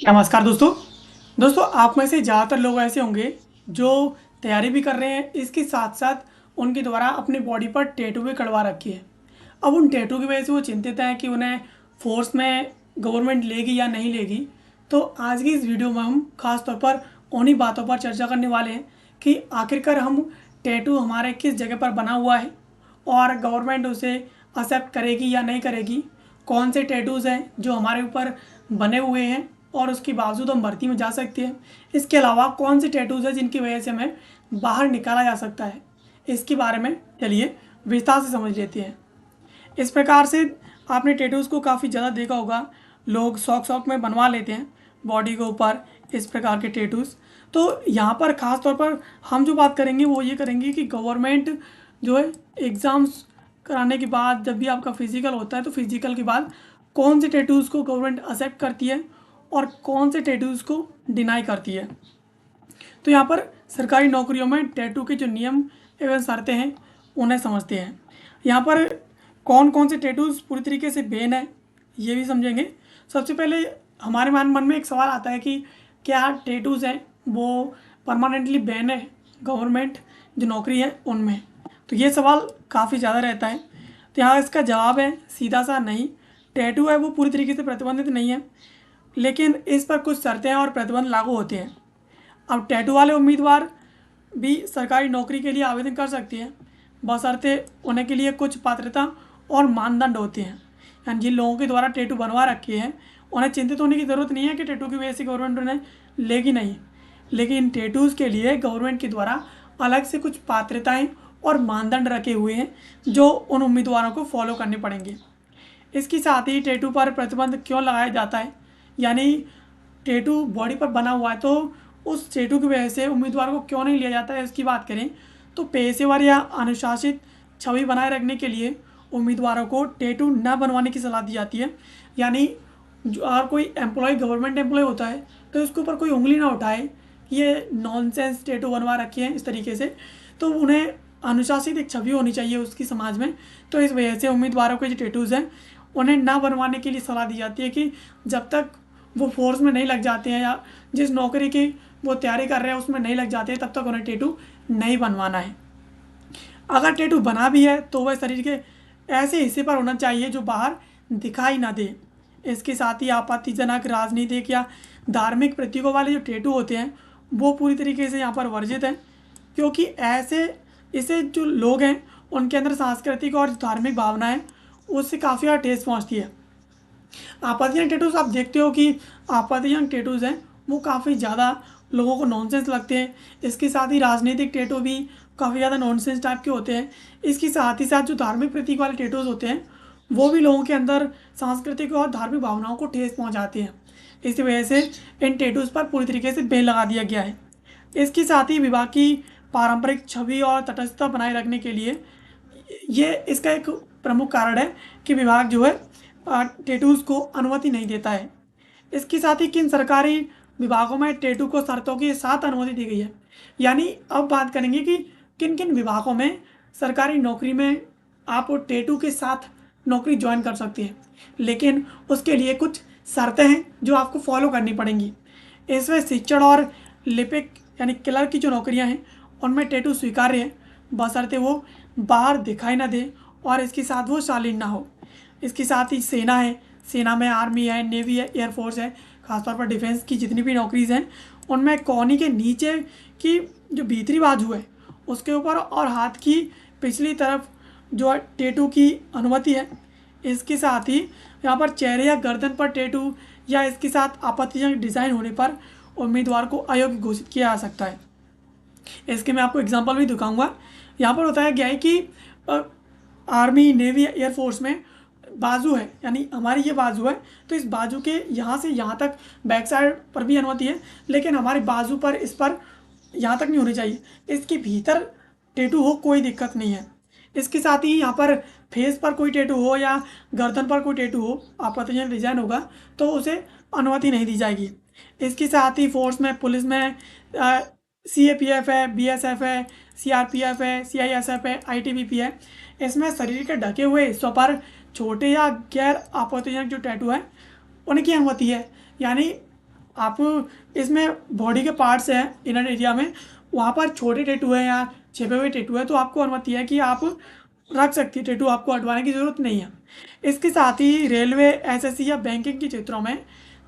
नमस्कार दोस्तों। आप में से ज़्यादातर लोग ऐसे होंगे जो तैयारी भी कर रहे हैं, इसके साथ साथ उनके द्वारा अपनी बॉडी पर टैटू भी करवा रखी है। अब उन टैटू की वजह से वो चिंतित हैं कि उन्हें फोर्स में गवर्नमेंट लेगी या नहीं लेगी। तो आज की इस वीडियो में हम खास तौर पर उन्हीं बातों पर चर्चा करने वाले हैं कि आखिरकार हम टैटू हमारे किस जगह पर बना हुआ है और गवर्नमेंट उसे एक्सेप्ट करेगी या नहीं करेगी। कौन से टैटूज़ हैं जो हमारे ऊपर बने हुए हैं और उसके बावजूद हम भर्ती में जा सकते हैं। इसके अलावा कौन से टैटूज़ हैं जिनकी वजह से हमें बाहर निकाला जा सकता है। इसके बारे में चलिए विस्तार से समझ लेते हैं। इस प्रकार से आपने टैटूज़ को काफ़ी ज़्यादा देखा होगा। लोग शौक शौक में बनवा लेते हैं बॉडी के ऊपर इस प्रकार के टैटूज़। तो यहाँ पर ख़ास तौर पर हम जो बात करेंगे वो ये करेंगे कि गवर्नमेंट जो है एग्ज़ाम्स कराने के बाद जब भी आपका फिज़िकल होता है तो फिज़िकल के बाद कौन से टैटूज़ को गवर्नमेंट एक्सेप्ट करती है और कौन से टैटूज़ को डिनाई करती है। तो यहाँ पर सरकारी नौकरियों में टैटू के जो नियम एवं शर्तें हैं उन्हें समझते हैं। यहाँ पर कौन कौन से टैटूज़ पूरी तरीके से बैन है ये भी समझेंगे। सबसे पहले हमारे मन में एक सवाल आता है कि क्या टैटूज़ हैं वो परमानेंटली बैन है गवर्नमेंट जो नौकरी है उनमें। तो ये सवाल काफ़ी ज़्यादा रहता है। तो यहाँ इसका जवाब है सीधा सा नहीं। टैटू है वो पूरी तरीके से प्रतिबंधित नहीं है, लेकिन इस पर कुछ शर्तें और प्रतिबंध लागू होते हैं। अब टैटू वाले उम्मीदवार भी सरकारी नौकरी के लिए आवेदन कर सकते हैं, बशर्ते उन्हें के लिए कुछ पात्रता और मानदंड होते हैं। यानी जिन लोगों के द्वारा टैटू बनवा रखे हैं उन्हें चिंतित होने की ज़रूरत नहीं है कि टैटू की वजह से गवर्नमेंट उन्हें लेगी नहीं, लेकिन टैटूज़ के लिए गवर्नमेंट के द्वारा अलग से कुछ पात्रताएँ और मानदंड रखे हुए हैं जो उन उम्मीदवारों को फॉलो करने पड़ेंगे। इसके साथ ही टैटू पर प्रतिबंध क्यों लगाया जाता है, यानी टैटू बॉडी पर बना हुआ है तो उस टैटू की वजह से उम्मीदवार को क्यों नहीं लिया जाता है, इसकी बात करें तो पेशेवर या अनुशासित छवि बनाए रखने के लिए उम्मीदवारों को टैटू न बनवाने की सलाह दी जाती है। यानी जो अगर कोई एम्प्लॉय गवर्नमेंट एम्प्लॉय होता है तो उसके ऊपर कोई उंगली ना उठाए ये नॉनसेंस टैटू बनवा रखे हैं इस तरीके से। तो उन्हें अनुशासित एक छवि होनी चाहिए उसकी समाज में। तो इस वजह से उम्मीदवारों के जो टैटूज़ हैं उन्हें ना बनवाने के लिए सलाह दी जाती है कि जब तक वो फोर्स में नहीं लग जाते हैं या जिस नौकरी की वो तैयारी कर रहे हैं उसमें नहीं लग जाते हैं तब तक उन्हें टैटू नहीं बनवाना है। अगर टैटू बना भी है तो वह शरीर के ऐसे हिस्से पर होना चाहिए जो बाहर दिखाई ना दे। इसके साथ ही आपत्तिजनक राजनीतिक या धार्मिक प्रतीकों वाले जो टैटू होते हैं वो पूरी तरीके से यहाँ पर वर्जित हैं, क्योंकि ऐसे इसे जो लोग हैं उनके अंदर सांस्कृतिक और धार्मिक भावना है उससे काफ़ी ज़्यादा ठेस पहुँचती है। आपत्तिजनक टैटूज़ आप देखते हो कि आपत्तिजनक टैटूज़ हैं वो काफ़ी ज़्यादा लोगों को नॉनसेंस लगते हैं। इसके साथ ही राजनीतिक टैटू भी काफ़ी ज़्यादा नॉनसेंस टाइप के होते हैं। इसके साथ ही साथ जो धार्मिक प्रतीक वाले टैटूज़ होते हैं वो भी लोगों के अंदर सांस्कृतिक और धार्मिक भावनाओं को ठेस पहुंचाते हैं। इसी वजह से इन टैटूज़ पर पूरी तरीके से बैन लगा दिया गया है। इसके साथ ही विवाह की पारंपरिक छवि और तटस्थता बनाए रखने के लिए ये इसका एक प्रमुख कारण है कि विभाग जो है टैटूज़ को अनुमति नहीं देता है। इसके साथ ही किन सरकारी विभागों में टैटू को शर्तों के साथ अनुमति दी गई है। यानी अब बात करेंगे कि किन किन विभागों में सरकारी नौकरी में आप टैटू के साथ नौकरी ज्वाइन कर सकते हैं, लेकिन उसके लिए कुछ शर्तें हैं जो आपको फॉलो करनी पड़ेंगी। इसमें शिक्षण और लिपिक यानी क्लर्क की जो नौकरियां हैं उनमें टैटू स्वीकार्य है, बशर्ते वो बाहर दिखाई ना दे और इसके साथ वो शालीन ना हो। इसके साथ ही सेना है, सेना में आर्मी है, नेवी है, एयरफोर्स है, खासतौर पर डिफेंस की जितनी भी नौकरीज हैं उनमें कोहनी के नीचे की जो भीतरी बाजू है उसके ऊपर और हाथ की पिछली तरफ जो है टैटू की अनुमति है। इसके साथ ही यहाँ पर चेहरे या गर्दन पर टैटू या इसके साथ आपत्तिजनक डिज़ाइन होने पर उम्मीदवार को अयोग्य घोषित किया जा सकता है। इसके मैं आपको एग्जांपल भी दिखाऊंगा। यहाँ पर बताया गया है कि आर्मी, नेवी, एयरफोर्स में बाजू है, यानी हमारी ये बाजू है तो इस बाजू के यहाँ से यहाँ तक बैक साइड पर भी अनुमति है, लेकिन हमारी बाजू पर इस पर यहाँ तक नहीं होनी चाहिए। इसके भीतर टैटू हो कोई दिक्कत नहीं है। इसके साथ ही यहाँ पर फेस पर कोई टैटू हो या गर्दन पर कोई टैटू हो, आपत्तिजनक डिजाइन होगा तो उसे अनुमति नहीं दी जाएगी। इसके साथ ही फोर्स में, पुलिस में CAPF है, BSF है, CRPF है, CISF है, ITBP है, इसमें शरीर के ढके हुए हिस्सों पर छोटे या गैर आपत्तिजनक जो टैटू है उनकी अनुमति है। यानी आप इसमें बॉडी के पार्ट्स हैं इनर एरिया में, वहाँ पर छोटे टैटू हैं या छिपे हुए टैटू है तो आपको अनुमति है कि आप रख सकती है, टैटू आपको हटवाने की ज़रूरत नहीं है। इसके साथ ही रेलवे, एसएससी या बैंकिंग के क्षेत्रों में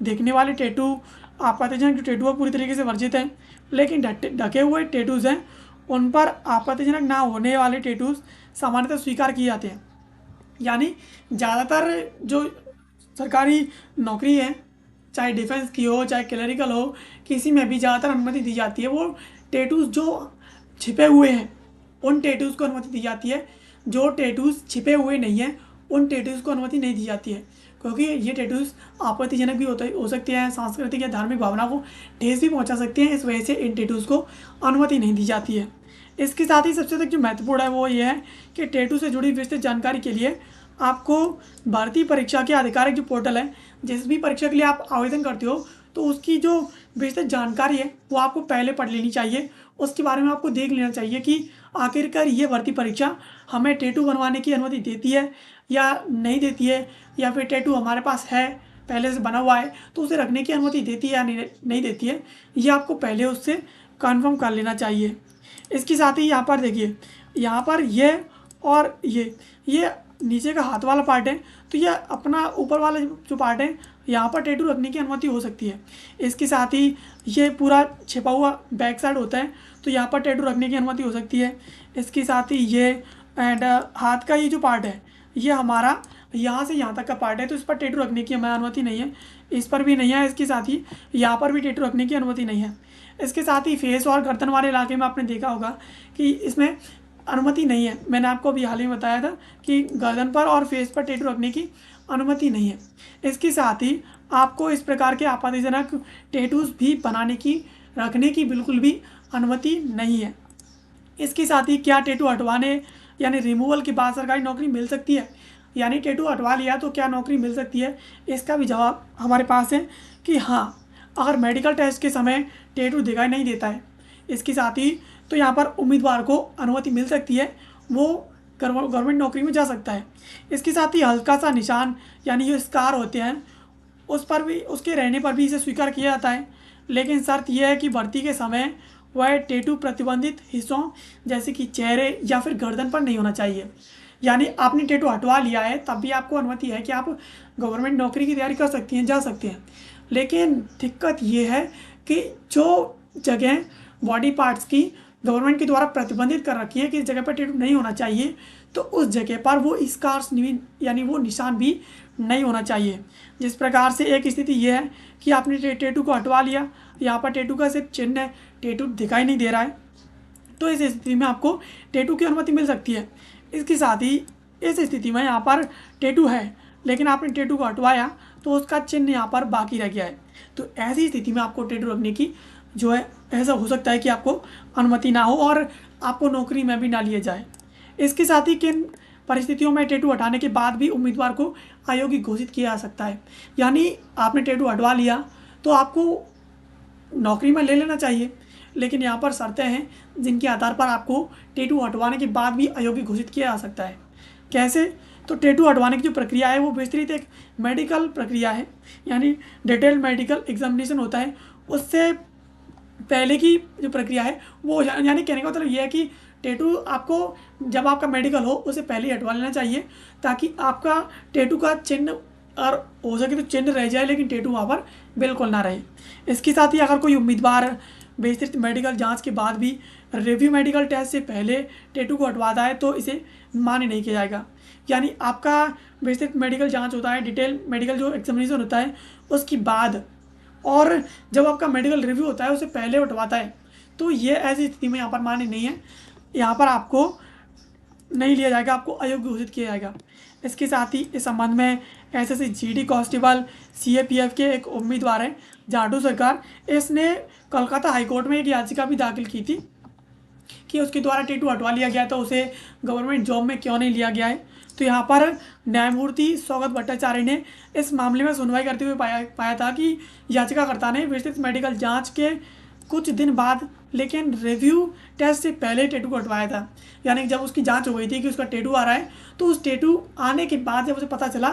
देखने वाले टैटू आपत्तिजनक टैटू है पूरी तरीके से वर्जित है, लेकिन ढके हुए टैटूज़ हैं उन पर आपत्तिजनक ना होने वाले टैटूज सामान्यतः स्वीकार किए जाते हैं। यानी ज़्यादातर जो सरकारी नौकरी है, चाहे डिफेंस की हो चाहे क्लरिकल हो, किसी में भी ज़्यादातर अनुमति दी जाती है वो टैटूज़ जो छिपे हुए हैं उन टैटूज़ को अनुमति दी जाती है। जो टैटूज़ छिपे हुए नहीं हैं उन टैटूज़ को अनुमति नहीं दी जाती है, क्योंकि ये टैटूज़ आपत्तिजनक भी हो सकते हैं, सांस्कृतिक या धार्मिक भावना को ठेस भी पहुंचा सकते हैं। इस वजह से इन टैटूज़ को अनुमति नहीं दी जाती है। इसके साथ ही सबसे अधिक जो महत्वपूर्ण है वो ये है कि टैटू से जुड़ी विस्तृत जानकारी के लिए आपको भर्ती परीक्षा के आधिकारिक जो पोर्टल है, जिस भी परीक्षा के लिए आप आवेदन करते हो तो उसकी जो विस्तृत जानकारी है वो आपको पहले पढ़ लेनी चाहिए। उसके बारे में आपको देख लेना चाहिए कि आखिरकार ये भर्ती परीक्षा हमें टैटू बनवाने की अनुमति देती है या नहीं देती है, या फिर टैटू हमारे पास है पहले से बना हुआ है तो उसे रखने की अनुमति देती है या नहीं देती है, ये आपको पहले उससे कन्फर्म कर लेना चाहिए। इसके साथ ही यहाँ पर देखिए, यहाँ पर ये और ये नीचे का हाथ वाला पार्ट है, तो ये अपना ऊपर वाला जो पार्ट है यहाँ पर टैटू रखने की अनुमति हो सकती है। इसके साथ ही ये पूरा छिपा हुआ बैक साइड होता है तो यहाँ पर टैटू रखने की अनुमति हो सकती है। इसके साथ ही ये एंड हाथ का ये जो पार्ट है ये हमारा यहाँ से यहाँ तक का पार्ट है, तो इस पर टैटू रखने की हमें अनुमति नहीं है, इस पर भी नहीं है। इसके साथ ही यहाँ पर भी टैटू रखने की अनुमति नहीं है। इसके साथ ही फेस और गर्दन वाले इलाके में आपने देखा होगा कि इसमें अनुमति नहीं है। मैंने आपको अभी हाल ही में बताया था कि गर्दन पर और फेस पर टैटू रखने की अनुमति नहीं है। इसके साथ ही आपको इस प्रकार के आपत्तिजनक टैटूज भी बनाने की, रखने की बिल्कुल भी अनुमति नहीं है। इसके साथ ही क्या टैटू हटवाने यानी रिमूवल के बाद सरकारी नौकरी मिल सकती है, यानी टैटू हटवा लिया तो क्या नौकरी मिल सकती है, इसका भी जवाब हमारे पास है कि हाँ, अगर मेडिकल टेस्ट के समय टैटू दिखाई नहीं देता है इसके साथ ही तो यहाँ पर उम्मीदवार को अनुमति मिल सकती है, वो गवर्नमेंट नौकरी में जा सकता है। इसके साथ ही हल्का सा निशान यानी जो स्कार होते हैं उस पर भी, उसके रहने पर भी इसे स्वीकार किया जाता है, लेकिन शर्त यह है कि भर्ती के समय वह टैटू प्रतिबंधित हिस्सों जैसे कि चेहरे या फिर गर्दन पर नहीं होना चाहिए। यानी आपने टैटू हटवा लिया है तब भी आपको अनुमति है कि आप गवर्नमेंट नौकरी की तैयारी कर सकती हैं, जा सकते हैं, लेकिन दिक्कत ये है कि जो जगह बॉडी पार्ट्स की गवर्नमेंट के द्वारा प्रतिबंधित कर रखी है कि इस जगह पर टैटू नहीं होना चाहिए, तो उस जगह पर वो स्कार्स यानी वो निशान भी नहीं होना चाहिए। जिस प्रकार से एक स्थिति ये है कि आपने टैटू को हटवा लिया, यहाँ पर टैटू का सिर्फ चिन्ह है, टैटू दिखाई नहीं दे रहा है, तो इस स्थिति में आपको टैटू की अनुमति मिल सकती है। इसके साथ ही इस स्थिति में यहाँ पर टैटू है लेकिन आपने टैटू को हटवाया तो उसका चिन्ह यहाँ पर बाकी रह गया है, तो ऐसी स्थिति में आपको टैटू रखने की जो है, ऐसा हो सकता है कि आपको अनुमति ना हो और आपको नौकरी में भी ना लिया जाए। इसके साथ ही किन परिस्थितियों में टैटू हटाने के बाद भी उम्मीदवार को अयोग्य घोषित किया जा सकता है, यानी आपने टैटू हटवा लिया तो आपको नौकरी में ले लेना चाहिए, लेकिन यहाँ पर शर्तें हैं जिनके आधार पर आपको टैटू हटवाने के बाद भी अयोग्य घोषित किया जा सकता है। कैसे? तो टैटू हटवाने की जो प्रक्रिया है वो विस्तृत एक मेडिकल प्रक्रिया है, यानी डिटेल्ड मेडिकल एग्जामिनेशन होता है। उससे पहले की जो प्रक्रिया है वो, यानी कहने का मतलब ये है कि टैटू आपको जब आपका मेडिकल हो उससे पहले ही हटवा लेना चाहिए, ताकि आपका टैटू का चिन्ह और हो सके तो चिन्ह रह जाए लेकिन टैटू वहाँ पर बिल्कुल ना रहे। इसके साथ ही अगर कोई उम्मीदवार विस्तृत मेडिकल जांच के बाद भी रिव्यू मेडिकल टेस्ट से पहले टैटू को हटवाता है तो इसे मान्य नहीं किया जाएगा। यानी आपका विस्तृत मेडिकल जांच होता है, डिटेल मेडिकल जो एग्जामिनेशन होता है उसके बाद, और जब आपका मेडिकल रिव्यू होता है उससे पहले हटवाता है, तो ये ऐसी स्थिति में यहाँ पर मान्य नहीं है, यहाँ पर आपको नहीं लिया जाएगा, आपको अयोग्य घोषित किया जाएगा। इसके साथ ही इस संबंध में एसएससी जीडी कांस्टेबल सीएपीएफ के एक उम्मीदवार हैं जाटू सरकार, इसने कोलकाता हाईकोर्ट में एक याचिका भी दाखिल की थी कि उसके द्वारा टैटू हटवा लिया गया तो उसे गवर्नमेंट जॉब में क्यों नहीं लिया गया है। तो यहाँ पर न्यायमूर्ति सौगत भट्टाचार्य ने इस मामले में सुनवाई करते हुए पाया था कि याचिकाकर्ता ने विस्तृत मेडिकल जांच के कुछ दिन बाद लेकिन रिव्यू टेस्ट से पहले टैटू को हटवाया था, यानी जब उसकी जांच हो गई थी कि उसका टैटू आ रहा है तो उस टैटू आने के बाद जब उसे पता चला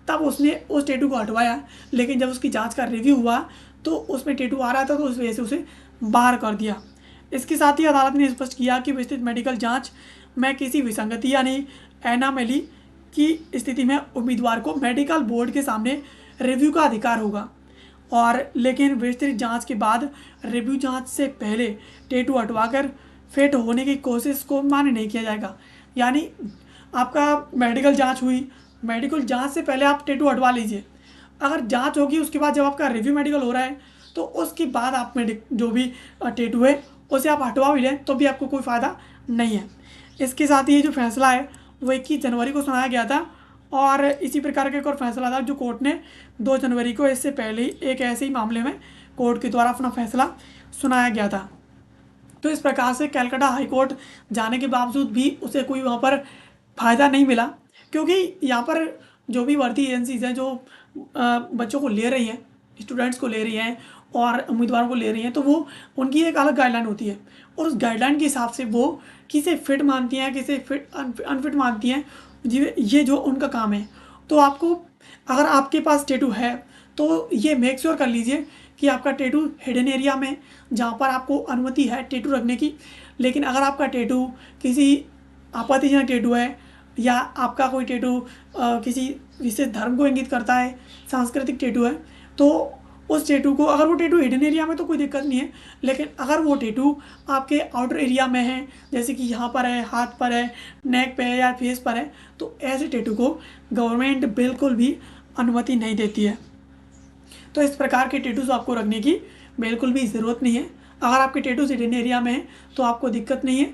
तब उसने उस टैटू को हटवाया, लेकिन जब उसकी जांच का रिव्यू हुआ तो उसमें टैटू आ रहा था, तो उस वजह से उसे बाहर कर दिया। इसके साथ ही अदालत ने स्पष्ट किया कि विस्तृत मेडिकल जांच में किसी विसंगति यानी एनामली की स्थिति में उम्मीदवार को मेडिकल बोर्ड के सामने रिव्यू का अधिकार होगा, और लेकिन विस्तृत जांच के बाद रिव्यू जांच से पहले टैटू हटवाकर फिट होने की कोशिश को मान्य नहीं किया जाएगा। यानी आपका मेडिकल जांच हुई, मेडिकल जांच से पहले आप टैटू हटवा लीजिए, अगर जांच होगी उसके बाद जब आपका रिव्यू मेडिकल हो रहा है तो उसके बाद आप जो भी टैटू है उसे आप हटवा भी लें तो भी आपको कोई फ़ायदा नहीं है। इसके साथ ही ये जो फैसला है वो 21 जनवरी को सुनाया गया था, और इसी प्रकार का एक और फैसला था जो कोर्ट ने 2 जनवरी को इससे पहले ही एक ऐसे ही मामले में कोर्ट के द्वारा अपना फैसला सुनाया गया था। तो इस प्रकार से कलकत्ता हाई कोर्ट जाने के बावजूद भी उसे कोई वहाँ पर फ़ायदा नहीं मिला, क्योंकि यहाँ पर जो भी भर्ती एजेंसीज हैं जो बच्चों को ले रही हैं, स्टूडेंट्स को ले रही हैं और उम्मीदवारों को ले रही हैं, तो वो उनकी एक अलग गाइडलाइन होती है, और उस गाइडलाइन के हिसाब से वो किसे फिट मानती हैं, किसे फिट अनफिट मानती हैं, ये जो उनका काम है। तो आपको, अगर आपके पास टैटू है तो ये मेक श्योर कर लीजिए कि आपका टैटू हिडन एरिया में, जहाँ पर आपको अनुमति है टैटू रखने की। लेकिन अगर आपका टैटू किसी आपत्तिजनक टैटू है, या आपका कोई टैटू किसी विशेष धर्म को इंगित करता है, सांस्कृतिक टैटू है, तो उस टैटू को, अगर वो टैटू हिडन एरिया में तो कोई दिक्कत नहीं है, लेकिन अगर वो टैटू आपके आउटर एरिया में है, जैसे कि यहाँ पर है, हाथ पर है, नेक पे है या फेस पर है, तो ऐसे टैटू को गवर्नमेंट बिल्कुल भी अनुमति नहीं देती है। तो इस प्रकार के टैटूज आपको रखने की बिल्कुल भी ज़रूरत नहीं है। अगर आपके टैटूज हिडन एरिया में हैं तो आपको दिक्कत नहीं है।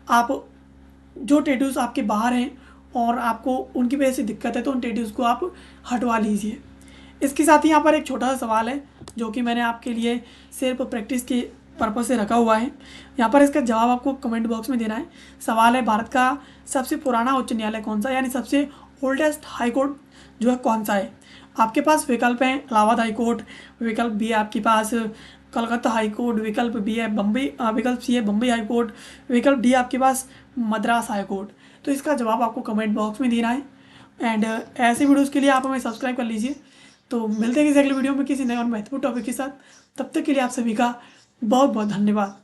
आप जो टैटूज आपके बाहर हैं और आपको उनकी वजह से दिक्कत है तो उन टैटूज को आप हटवा लीजिए। इसके साथ ही यहाँ पर एक छोटा सा सवाल है जो कि मैंने आपके लिए सिर्फ प्रैक्टिस के पर्पज से रखा हुआ है। यहाँ पर इसका जवाब आपको कमेंट बॉक्स में देना है। सवाल है, भारत का सबसे पुराना उच्च न्यायालय कौन सा है, यानी सबसे ओल्डेस्ट हाई कोर्ट जो है कौन सा है। आपके पास विकल्प हैं इलाहाबाद हाई कोर्ट, विकल्प बी है आपके पास कलकत्ता हाई कोर्ट, विकल्प बी है बम्बई, विकल्प सी है बम्बई हाई कोर्ट, विकल्प डी आपके पास मद्रास हाई कोर्ट। तो इसका जवाब आपको कमेंट बॉक्स में देना है। एंड ऐसे वीडियोज़ के लिए आप हमें सब्सक्राइब कर लीजिए। तो मिलते हैं किसी अगले वीडियो में किसी नए और महत्वपूर्ण टॉपिक के साथ। तब तक के लिए आप सभी का बहुत बहुत धन्यवाद।